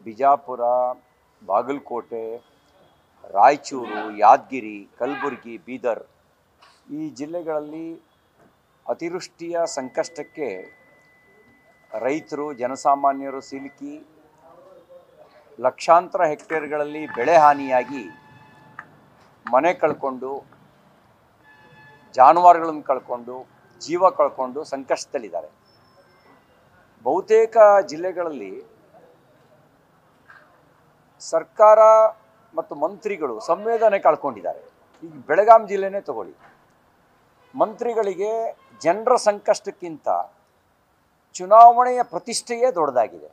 ಬಿಜಾಪುರ, ಬಾಗಲಕೋಟೆ, ರಾಯಚೂರು, ಯಾದಗಿರಿ, ಕಲಬುರಗಿ, ಬೀದರ್ ಈ ಜಿಲ್ಲೆಗಳಲ್ಲಿ ಅತಿವೃಷ್ಟಿಯ ಸಂಕಷ್ಟಕ್ಕೆ ರೈತರು, ಜನಸಾಮಾನ್ಯರು ಸಿಲುಕಿ ಲಕ್ಷಾಂತರ ಹೆಕ್ಟೇರ್ಗಳಲ್ಲಿ ಬೆಳೆ ಹಾನಿಯಾಗಿ ಮನೆ ಕಳ್ಕೊಂಡು, ಜಾನುವಾರುಗಳನ್ನು ಕಳ್ಕೊಂಡು, ಜೀವ ಕಳ್ಕೊಂಡು ಸಂಕಷ್ಟದಲ್ಲಿದ್ದಾರೆ. ಬಹುತೇಕ ಜಿಲ್ಲೆಗಳಲ್ಲಿ ಸರ್ಕಾರ ಮತ್ತು ಮಂತ್ರಿಗಳು ಸಂವೇದನೆ ಕಳ್ಕೊಂಡಿದ್ದಾರೆ. ಈಗ ಬೆಳಗಾಂ ಜಿಲ್ಲೆನೇ ತಗೊಳ್ಳಿ, ಮಂತ್ರಿಗಳಿಗೆ ಜನರ ಸಂಕಷ್ಟಕ್ಕಿಂತ ಚುನಾವಣೆಯ ಪ್ರತಿಷ್ಠೆಯೇ ದೊಡ್ಡದಾಗಿದೆ.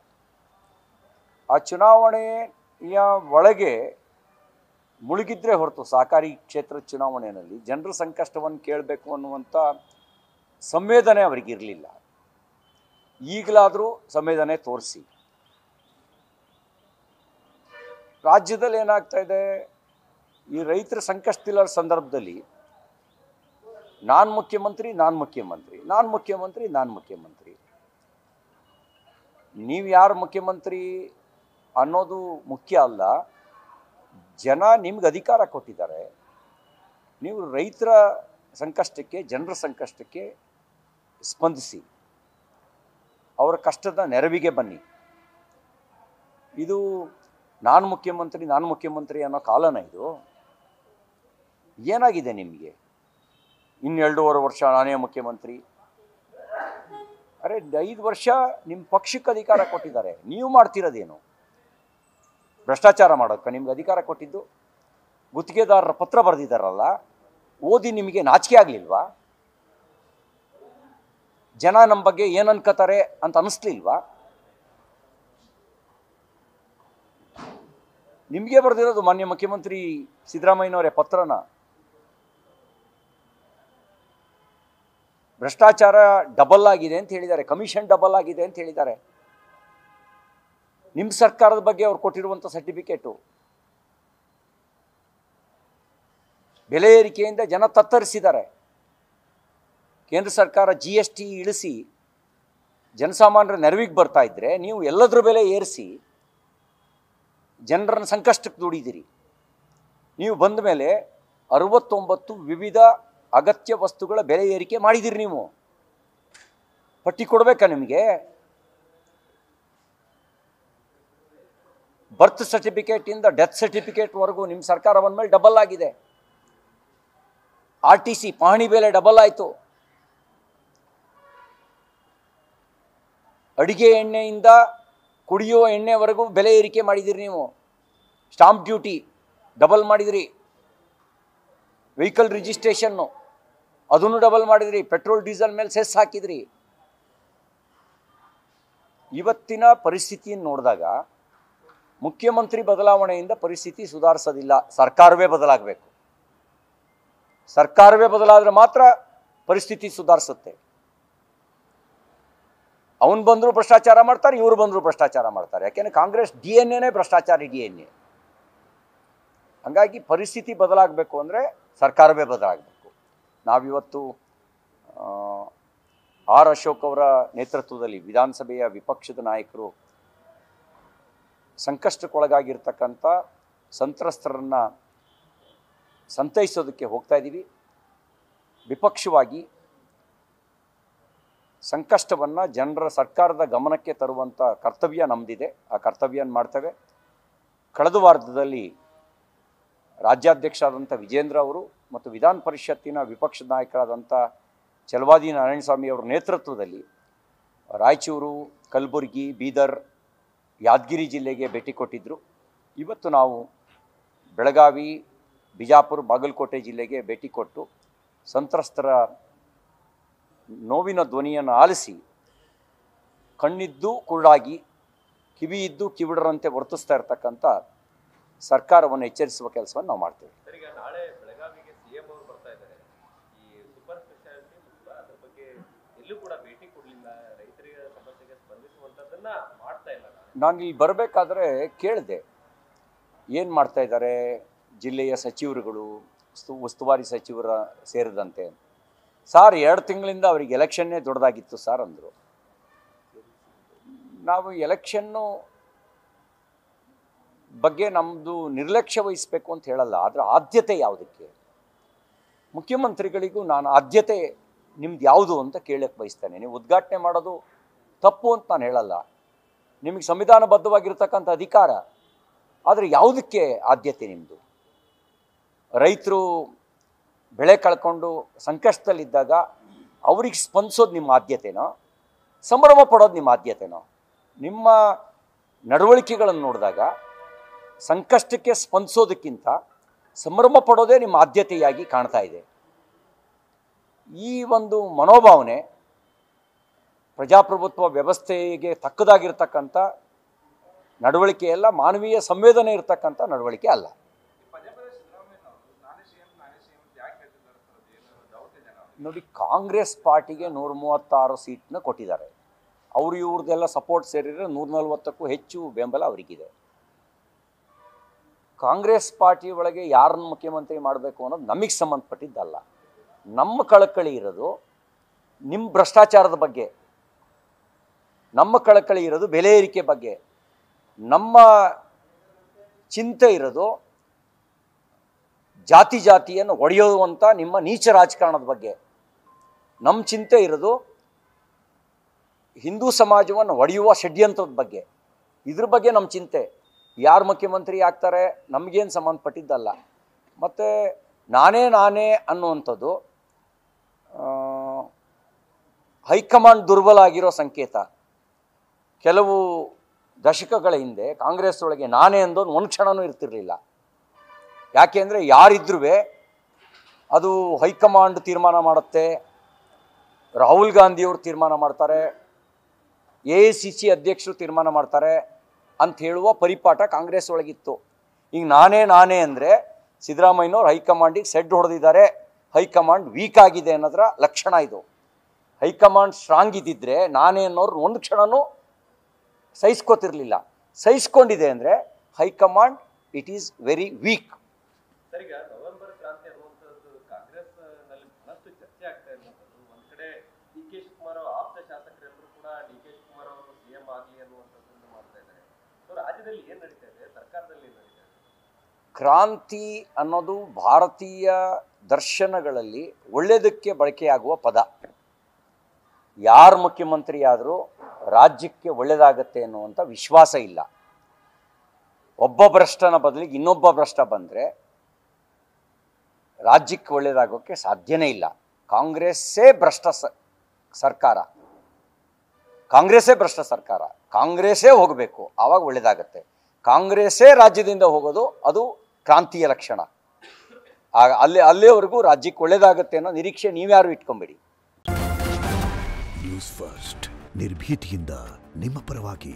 ಆ ಚುನಾವಣೆಯ ಒಳಗೆ ಮುಳುಗಿದ್ರೆ ಹೊರತು ಸಹಕಾರಿ ಕ್ಷೇತ್ರದ ಚುನಾವಣೆಯಲ್ಲಿ ಜನರ ಸಂಕಷ್ಟವನ್ನು ಕೇಳಬೇಕು ಅನ್ನುವಂಥ ಸಂವೇದನೆ ಅವರಿಗಿರಲಿಲ್ಲ. ಈಗಲಾದರೂ ಸಂವೇದನೆ ತೋರಿಸಿ. ರಾಜ್ಯದಲ್ಲಿ ಏನಾಗ್ತಾ ಇದೆ, ಈ ರೈತರ ಸಂಕಷ್ಟವಿಲ್ಲ ಸಂದರ್ಭದಲ್ಲಿ ನಾನು ಮುಖ್ಯಮಂತ್ರಿ, ನೀವು ಯಾರು ಮುಖ್ಯಮಂತ್ರಿ ಅನ್ನೋದು ಮುಖ್ಯ ಅಲ್ಲ. ಜನ ನಿಮ್ಗೆ ಅಧಿಕಾರ ಕೊಟ್ಟಿದ್ದಾರೆ. ನೀವು ರೈತರ ಸಂಕಷ್ಟಕ್ಕೆ, ಜನರ ಸಂಕಷ್ಟಕ್ಕೆ ಸ್ಪಂದಿಸಿ, ಅವರ ಕಷ್ಟದ ನೆರವಿಗೆ ಬನ್ನಿ. ಇದು ನಾನು ಮುಖ್ಯಮಂತ್ರಿ ಅನ್ನೋ ಕಾಲನ ಇದು? ಏನಾಗಿದೆ ನಿಮಗೆ? ಇನ್ನು 2.5 ವರ್ಷ ನಾನೇ ಮುಖ್ಯಮಂತ್ರಿ. ಅರೆ 5 ವರ್ಷ ನಿಮ್ಮ ಪಕ್ಷಕ್ಕೆ ಅಧಿಕಾರ ಕೊಟ್ಟಿದ್ದಾರೆ, ನೀವು ಮಾಡ್ತಿರೋದೇನು? ಭ್ರಷ್ಟಾಚಾರ ಮಾಡೋಕ್ಕೆ ನಿಮ್ಗೆ ಅಧಿಕಾರ ಕೊಟ್ಟಿದ್ದು? ಗುತ್ತಿಗೆದಾರರ ಪತ್ರ ಬರೆದಿದ್ದಾರಲ್ಲ, ಓದಿ ನಿಮಗೆ ನಾಚಿಕೆ ಆಗಲಿಲ್ವಾ? ಜನ ನಮ್ಮ ಬಗ್ಗೆ ಏನು ಅನ್ಕೋತಾರೆ ಅಂತ ಅನ್ನಿಸ್ಲಿಲ್ವಾ? ನಿಮಗೆ ಬರೆದಿರೋದು ಮಾನ್ಯ ಮುಖ್ಯಮಂತ್ರಿ ಸಿದ್ದರಾಮಯ್ಯನವರೇ ಪತ್ರನ. ಭ್ರಷ್ಟಾಚಾರ ಡಬಲ್ ಆಗಿದೆ ಅಂತ ಹೇಳಿದ್ದಾರೆ, ಕಮಿಷನ್ ಡಬಲ್ ಆಗಿದೆ ಅಂತ ಹೇಳಿದ್ದಾರೆ. ನಿಮ್ಮ ಸರ್ಕಾರದ ಬಗ್ಗೆ ಅವ್ರು ಕೊಟ್ಟಿರುವಂಥ ಸರ್ಟಿಫಿಕೇಟು. ಬೆಲೆ ಏರಿಕೆಯಿಂದ ಜನ ತತ್ತರಿಸಿದ್ದಾರೆ. ಕೇಂದ್ರ ಸರ್ಕಾರ GST ಇಳಿಸಿ ಜನಸಾಮಾನ್ಯರ ನೆರವಿಗೆ ಬರ್ತಾ ಇದ್ರೆ, ನೀವು ಎಲ್ಲದರ ಬೆಲೆ ಏರಿಸಿ ಜನರನ್ನು ಸಂಕಷ್ಟಕ್ಕೆ ದುಡಿದಿರಿ. ನೀವು ಬಂದ ಮೇಲೆ 69 ವಿವಿಧ ಅಗತ್ಯ ವಸ್ತುಗಳ ಬೆಲೆ ಏರಿಕೆ ಮಾಡಿದಿರಿ. ನೀವು ಪಟ್ಟಿ ಕೊಡಬೇಕಾ ನಿಮಗೆ? ಬರ್ತ್ ಸರ್ಟಿಫಿಕೇಟಿಂದ ಡೆತ್ ಸರ್ಟಿಫಿಕೇಟ್ವರೆಗೂ ನಿಮ್ಮ ಸರ್ಕಾರ ಬಂದ ಮೇಲೆ ಡಬಲ್ ಆಗಿದೆ. RTC ಪಹಣಿ ಬೆಲೆ ಡಬಲ್ ಆಯಿತು. ಅಡಿಗೆ ಎಣ್ಣೆಯಿಂದ ಕುಡಿಯೋ ಎಣ್ಣೆವರೆಗೂ ಬೆಲೆ ಏರಿಕೆ ಮಾಡಿದಿರಿ. ನೀವು ಸ್ಟಾಂಪ್ ಡ್ಯೂಟಿ ಡಬಲ್ ಮಾಡಿದಿರಿ. ವೆಹಿಕಲ್ ರಿಜಿಸ್ಟ್ರೇಷನ್ನು ಅದನ್ನು ಡಬಲ್ ಮಾಡಿದ್ರಿ. ಪೆಟ್ರೋಲ್ ಡೀಸೆಲ್ ಮೇಲೆ ಸೆಸ್ ಹಾಕಿದ್ರಿ. ಇವತ್ತಿನ ಪರಿಸ್ಥಿತಿಯನ್ನು ನೋಡಿದಾಗ ಮುಖ್ಯಮಂತ್ರಿ ಬದಲಾವಣೆಯಿಂದ ಪರಿಸ್ಥಿತಿ ಸುಧಾರಿಸೋದಿಲ್ಲ. ಸರ್ಕಾರವೇ ಬದಲಾಗಬೇಕು. ಸರ್ಕಾರವೇ ಬದಲಾದರೆ ಮಾತ್ರ ಪರಿಸ್ಥಿತಿ ಸುಧಾರಿಸುತ್ತೆ. ಅವನು ಬಂದರೂ ಭ್ರಷ್ಟಾಚಾರ ಮಾಡ್ತಾರೆ, ಇವರು ಬಂದರೂ ಭ್ರಷ್ಟಾಚಾರ ಮಾಡ್ತಾರೆ. ಯಾಕೆಂದರೆ ಕಾಂಗ್ರೆಸ್ DNA ಭ್ರಷ್ಟಾಚಾರಿ DNA. ಹಾಗಾಗಿ ಪರಿಸ್ಥಿತಿ ಬದಲಾಗಬೇಕು ಅಂದರೆ ಸರ್ಕಾರವೇ ಬದಲಾಗಬೇಕು. ನಾವಿವತ್ತು ಆರ್ ಅಶೋಕ್ ಅವರ ನೇತೃತ್ವದಲ್ಲಿ ವಿಧಾನಸಭೆಯ ವಿಪಕ್ಷದ ನಾಯಕರು ಸಂಕಷ್ಟಕ್ಕೊಳಗಾಗಿರ್ತಕ್ಕಂಥ ಸಂತ್ರಸ್ತರನ್ನು ಸಂತೈಸೋದಕ್ಕೆ ಹೋಗ್ತಾ ಇದ್ದೀವಿ. ವಿಪಕ್ಷವಾಗಿ ಸಂಕಷ್ಟವನ್ನು ಸರ್ಕಾರದ ಗಮನಕ್ಕೆ ತರುವಂಥ ಕರ್ತವ್ಯ ನಮ್ಮದಿದೆ. ಆ ಕರ್ತವ್ಯನ ಮಾಡ್ತೇವೆ. ಕಳೆದ ವಾರದಲ್ಲಿ ರಾಜ್ಯಾಧ್ಯಕ್ಷರಾದಂಥ ವಿಜೇಂದ್ರ ಅವರು ಮತ್ತು ವಿಧಾನ ಪರಿಷತ್ತಿನ ವಿಪಕ್ಷದ ನಾಯಕರಾದಂಥ ಚಲವಾದಿ ನಾರಾಯಣಸ್ವಾಮಿ ಅವರ ನೇತೃತ್ವದಲ್ಲಿ ರಾಯಚೂರು, ಕಲಬುರಗಿ, ಬೀದರ್, ಯಾದಗಿರಿ ಜಿಲ್ಲೆಗೆ ಭೇಟಿ ಕೊಟ್ಟಿದ್ದರು. ಇವತ್ತು ನಾವು ಬೆಳಗಾವಿ, ಬಿಜಾಪುರ, ಬಾಗಲಕೋಟೆ ಜಿಲ್ಲೆಗೆ ಭೇಟಿ ಕೊಟ್ಟು ಸಂತ್ರಸ್ತರ ನೋವಿನ ಧ್ವನಿಯನ್ನು ಆಲಿಸಿ ಕಣ್ಣಿದ್ದು ಕುರುಡಾಗಿ, ಕಿವಿ ಇದ್ದು ಕಿವಿಡರಂತೆ ವರ್ತಿಸ್ತಾ ಇರ್ತಕ್ಕಂಥ ಸರ್ಕಾರವನ್ನು ಎಚ್ಚರಿಸುವ ಕೆಲಸವನ್ನು ನಾವು ಮಾಡ್ತೇವೆ. ನಾಳೆ ಬೆಳಗಾವಿಗೆ CM ಅವರು ಬರ್ತಾ ಇದ್ದಾರೆ. ಈ ಸೂಪರ್ ಸ್ಪೆಷಾಲಿಟಿ ಅದ್ರ ಬಗ್ಗೆ ಎಲ್ಲೂ ಕೂಡ ಭೇಟಿ ಕೊಡಲಿಲ್ಲ, ರೈತರಿಗೆ ಸಮಸ್ಯೆಗೆ ಸ್ಪಂದಿಸುವಂಥದ್ದನ್ನು ಮಾಡ್ತಾ ಇಲ್ಲ. ನಾನು ಇಲ್ಲಿ ಬರಬೇಕಾದ್ರೆ ಕೇಳಿದೆ, ಏನು ಮಾಡ್ತಾ ಇದ್ದಾರೆ ಜಿಲ್ಲೆಯ ಸಚಿವರುಗಳು, ಉಸ್ತುವಾರಿ ಸಚಿವರ ಸೇರಿದಂತೆ. ಸಾರ್ 2 ತಿಂಗಳಿಂದ ಅವರಿಗೆ ಎಲೆಕ್ಷನ್ನೇ ದೊಡ್ಡದಾಗಿತ್ತು ಸಾರ್ ಅಂದರು. ನಾವು ಎಲೆಕ್ಷನ್ನು ಬಗ್ಗೆ ನಮ್ಮದು ನಿರ್ಲಕ್ಷ್ಯ ವಹಿಸಬೇಕು ಅಂತ ಹೇಳಲ್ಲ, ಆದರೆ ಆದ್ಯತೆ ಯಾವುದಕ್ಕೆ? ಮುಖ್ಯಮಂತ್ರಿಗಳಿಗೂ ನಾನು ಆದ್ಯತೆ ನಿಮ್ದು ಯಾವುದು ಅಂತ ಕೇಳಕ್ಕೆ ಬಯಸ್ತೇನೆ. ನೀವು ಉದ್ಘಾಟನೆ ಮಾಡೋದು ತಪ್ಪು ಅಂತ ನಾನು ಹೇಳಲ್ಲ, ನಿಮಗೆ ಸಂವಿಧಾನಬದ್ಧವಾಗಿರ್ತಕ್ಕಂಥ ಅಧಿಕಾರ, ಆದರೆ ಯಾವುದಕ್ಕೆ ಆದ್ಯತೆ ನಿಮ್ಮದು? ರೈತರು ಬೆಳೆ ಕಳ್ಕೊಂಡು ಸಂಕಷ್ಟದಲ್ಲಿದ್ದಾಗ ಅವ್ರಿಗೆ ಸ್ಪಂದಿಸೋದು ನಿಮ್ಮ ಆದ್ಯತೆನೋ, ಸಂಭ್ರಮ ಪಡೋದು ನಿಮ್ಮ ಆದ್ಯತೆನೋ? ನಿಮ್ಮ ನಡವಳಿಕೆಗಳನ್ನು ನೋಡಿದಾಗ ಸಂಕಷ್ಟಕ್ಕೆ ಸ್ಪಂದಿಸೋದಕ್ಕಿಂತ ಸಂಭ್ರಮ ಪಡೋದೇ ನಿಮ್ಮ ಆದ್ಯತೆಯಾಗಿ ಕಾಣ್ತಾ ಇದೆ. ಈ ಒಂದು ಮನೋಭಾವನೆ ಪ್ರಜಾಪ್ರಭುತ್ವ ವ್ಯವಸ್ಥೆಗೆ ತಕ್ಕದಾಗಿರ್ತಕ್ಕಂಥ ನಡವಳಿಕೆಯಲ್ಲ, ಮಾನವೀಯ ಸಂವೇದನೆ ಇರತಕ್ಕಂಥ ನಡವಳಿಕೆ ಅಲ್ಲ. ನೋಡಿ, ಕಾಂಗ್ರೆಸ್ ಪಾರ್ಟಿಗೆ 136 ಸೀಟ್ನ ಕೊಟ್ಟಿದ್ದಾರೆ. ಅವರು ಇವ್ರದ್ದೆಲ್ಲ ಸಪೋರ್ಟ್ ಸೇರಿದರೆ 140ಕ್ಕೂ ಹೆಚ್ಚು ಬೆಂಬಲ ಅವರಿಗಿದೆ. ಕಾಂಗ್ರೆಸ್ ಪಾರ್ಟಿ ಒಳಗೆ ಯಾರನ್ನು ಮುಖ್ಯಮಂತ್ರಿ ಮಾಡಬೇಕು ಅನ್ನೋದು ನಮಗೆ ಸಂಬಂಧಪಟ್ಟಿದ್ದಲ್ಲ. ನಮ್ಮ ಕಳಕಳಿ ಇರೋದು ನಿಮ್ಮ ಭ್ರಷ್ಟಾಚಾರದ ಬಗ್ಗೆ, ನಮ್ಮ ಕಳಕಳಿ ಇರೋದು ಬೆಲೆ ಏರಿಕೆ ಬಗ್ಗೆ, ನಮ್ಮ ಚಿಂತೆ ಇರೋದು ಜಾತಿಯನ್ನು ಒಡೆಯುವಂಥ ನಿಮ್ಮ ನೀಚ ರಾಜಕಾರಣದ ಬಗ್ಗೆ, ನಮ್ಮ ಚಿಂತೆ ಇರೋದು ಹಿಂದೂ ಸಮಾಜವನ್ನು ಒಡೆಯುವ ಷಡ್ಯಂತ್ರದ ಬಗ್ಗೆ. ಇದ್ರ ಬಗ್ಗೆ ನಮ್ಮ ಚಿಂತೆ. ಯಾರು ಮುಖ್ಯಮಂತ್ರಿ ಆಗ್ತಾರೆ ನಮಗೇನು ಸಂಬಂಧಪಟ್ಟಿದ್ದಲ್ಲ. ಮತ್ತು ನಾನೇ ಅನ್ನುವಂಥದ್ದು ಹೈಕಮಾಂಡ್ ದುರ್ಬಲ ಆಗಿರೋ ಸಂಕೇತ. ಕೆಲವು ದಶಕಗಳ ಹಿಂದೆ ಕಾಂಗ್ರೆಸ್ ಒಳಗೆ ನಾನೇ ಅಂದೋನು ಒಂದು ಕ್ಷಣನೂ ಇರ್ತಿರಲಿಲ್ಲ. ಯಾಕೆಂದರೆ ಯಾರಿದ್ರೂ ಅದು ಹೈಕಮಾಂಡ್ ತೀರ್ಮಾನ ಮಾಡುತ್ತೆ, ರಾಹುಲ್ ಗಾಂಧಿಯವರು ತೀರ್ಮಾನ ಮಾಡ್ತಾರೆ, AICC ಅಧ್ಯಕ್ಷರು ತೀರ್ಮಾನ ಮಾಡ್ತಾರೆ ಅಂತ ಹೇಳುವ ಪರಿಪಾಠ ಕಾಂಗ್ರೆಸ್ ಒಳಗಿತ್ತು. ಈಗ ನಾನೇ ಅಂದರೆ ಸಿದ್ದರಾಮಯ್ಯನವ್ರು ಹೈಕಮಾಂಡಿಗೆ ಸೆಡ್ ಹೊಡೆದಿದ್ದಾರೆ, ಹೈಕಮಾಂಡ್ ವೀಕ್ ಆಗಿದೆ ಅನ್ನೋದರ ಲಕ್ಷಣ ಇದು. ಹೈಕಮಾಂಡ್ ಸ್ಟ್ರಾಂಗ್ ಇದ್ದಿದ್ರೆ ನಾನೇ ಅನ್ನೋರು ಒಂದು ಕ್ಷಣನೂ ಸಹಿಸ್ಕೋತಿರ್ಲಿಲ್ಲ. ಸಹಿಸ್ಕೊಂಡಿದೆ ಅಂದರೆ high command it is very weak. Sir, ಈಗ ನವೆಂಬರ್ ಕ್ರಾಂತಿ ಅನ್ನುವಂಥದ್ದು ಕಾಂಗ್ರೆಸ್ ನಲ್ಲಿ ಬಹಳಷ್ಟು ಚರ್ಚೆ ಆಗ್ತಾ ಇರುವಂಥದ್ದು. ಒಂದ್ ಕಡೆ DK ಶಿವಕುಮಾರ್ ಆಪ್ತ ಶಾಸಕರೆಲ್ಲರೂ ಕೂಡ DK ಶಿವಕುಮಾರ್ ಅವರು CM ಆಗಲಿ ಅನ್ನುವಂಥದ್ದನ್ನು ಮಾಡ್ತಾ ಇದ್ದಾರೆ. ರಾಜ್ಯದಲ್ಲಿ ಏನ್ ನಡೀತಾ ಇದೆ, ಸರ್ಕಾರದಲ್ಲಿ ಏನ್ ನಡೀತಾ ಇದೆ? ಕ್ರಾಂತಿ ಅನ್ನೋದು ಭಾರತೀಯ ದರ್ಶನಗಳಲ್ಲಿ ಒಳ್ಳೆಯದಕ್ಕೆ ಬಳಕೆಯಾಗುವ ಪದ. ಯಾರು ಮುಖ್ಯಮಂತ್ರಿ ಆದರೂ ರಾಜ್ಯಕ್ಕೆ ಒಳ್ಳೆಯದಾಗತ್ತೆ ಅನ್ನುವಂಥ ವಿಶ್ವಾಸ ಇಲ್ಲ. ಒಬ್ಬ ಭ್ರಷ್ಟನ ಬದಲಿಗೆ ಇನ್ನೊಬ್ಬ ಭ್ರಷ್ಟ ಬಂದರೆ ರಾಜ್ಯಕ್ಕೆ ಒಳ್ಳೆಯದಾಗೋಕ್ಕೆ ಸಾಧ್ಯನೇ ಇಲ್ಲ. ಕಾಂಗ್ರೆಸ್ಸೇ ಭ್ರಷ್ಟ ಸರ್ಕಾರ, ಕಾಂಗ್ರೆಸ್ಸೇ ಭ್ರಷ್ಟ ಸರ್ಕಾರ, ಕಾಂಗ್ರೆಸ್ಸೇ ಹೋಗಬೇಕು, ಆವಾಗ ಒಳ್ಳೆಯದಾಗತ್ತೆ. ಕಾಂಗ್ರೆಸ್ಸೇ ರಾಜ್ಯದಿಂದ ಹೋಗೋದು ಅದು ಕ್ರಾಂತಿಯ ಲಕ್ಷಣ. ಅಲ್ಲಿವರೆಗೂ ರಾಜ್ಯಕ್ಕೆ ಒಳ್ಳೆಯದಾಗತ್ತೆ ಅನ್ನೋ ನಿರೀಕ್ಷೆ ನೀವ್ಯಾರು ಇಟ್ಕೊಂಬೇಡಿ. ನ್ಯೂಸ್ ಫಸ್ಟ್, ನಿರ್ಭೀತಿಯಿಂದ ನಿಮ್ಮ ಪರವಾಗಿ.